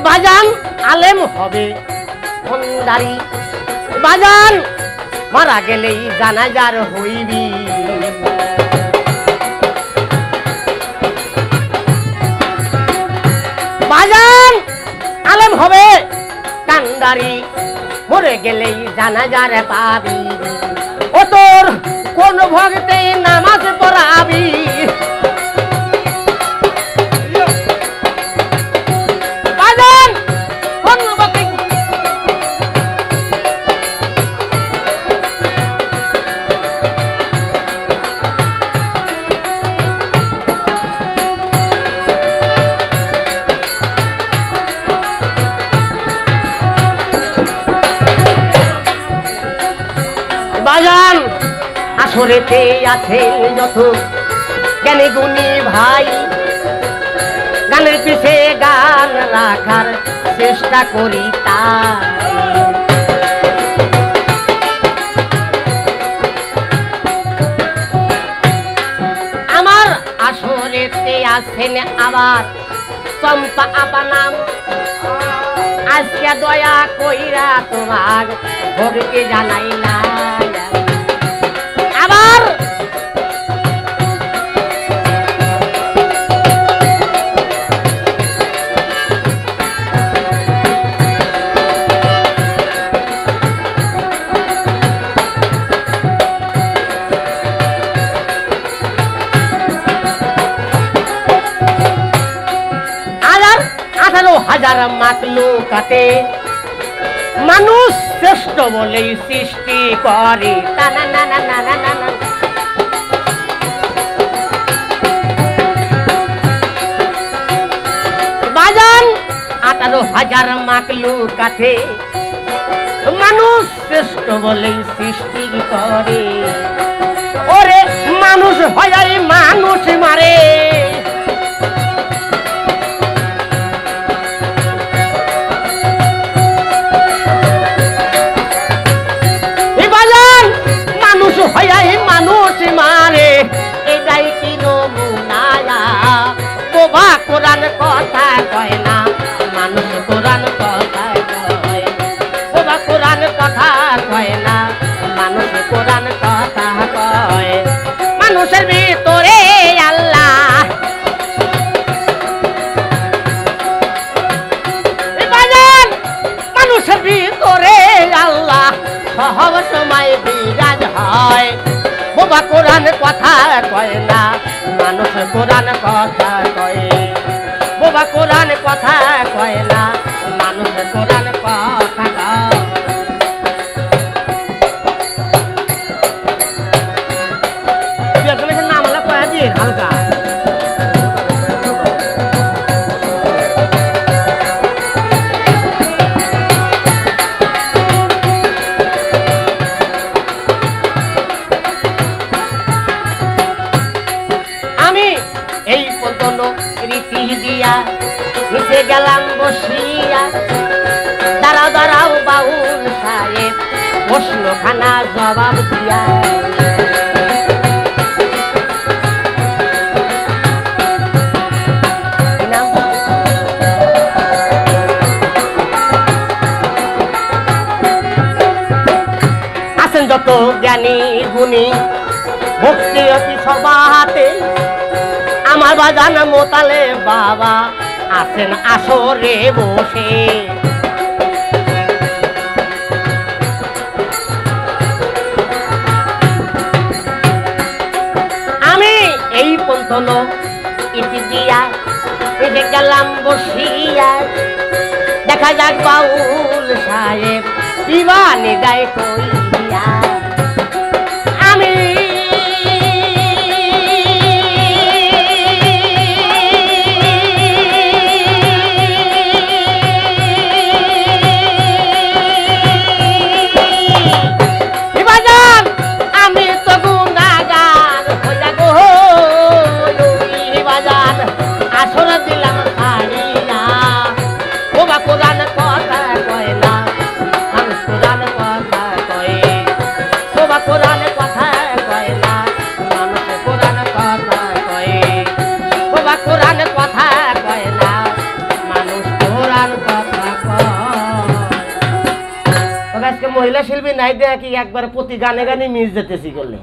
বাজান আলেম হবে ভান্ডারি বাজান মারা গেলেই জানাজার হইবি বাজান আলেম হবে কান্ডারি মরে গেলেই জানাজার পাবি ও তোর কোন ভক্তে নামাজ পড়াবি বাজান কোন ভক্তে বাজান আসরেতে আছে যত জ্ঞানী গুণী ভাই গানের পিছে গান রাখার চেষ্টা করি তাই আমার আসরেতে আছেন আবার চম্পা আপা নাম আজকে দয়া কইরা তোমার ভোগকে জানাই না আবার আর 18,000 মাখলুকাতে মানুষ শ্রেষ্ঠ বলেই সৃষ্টি করে বাজান 18,000 মাখলুকাতে মানুষ শ্রেষ্ঠ বলেই সৃষ্টি করে ওরে মানুষ হয় মানুষ মারে মানুষ মারে এটাই কি নমুনা বাবা কোরআন কথা কয় না মানুষ কোরআন কথা কয় বাবা কোরআন কথা কয় না মানুষ কোরআন কথা কয় মানুষের ভিতরে আল্লাহ বাজান মানুষের ভিতরে আল্লাহ সব সময় বিরাজ হয় বাবা কোরআন কথা কয় না মানুষ কোরআন কথা কয় বাবা কোরআন কথা কয় না মানুষ কোরআন কথা কয় নাম হলো কয়া দিয়ে হালকা নিচে গেলাম বসিয়া দাঁড়াও দাঁড়াও বাউল সাহেব প্রশ্ন খানা জবাব দিয়া আছেন যত জ্ঞানী গুণী ভক্তি অতি সবাতে আমার বাজান মোতালে বাবা আছেন আসরে বসে আমি এই পন্তন ইতি দিয়া এসে গেলাম বসিয়া দেখা যাক বাউল সাহেব বিবানি গায়ে কইয়া আমি লগে আজকে মহিলা শিল্পী নাই দেয়া কি একবার প্রতি গানে গানে মিস যেতেছি করলে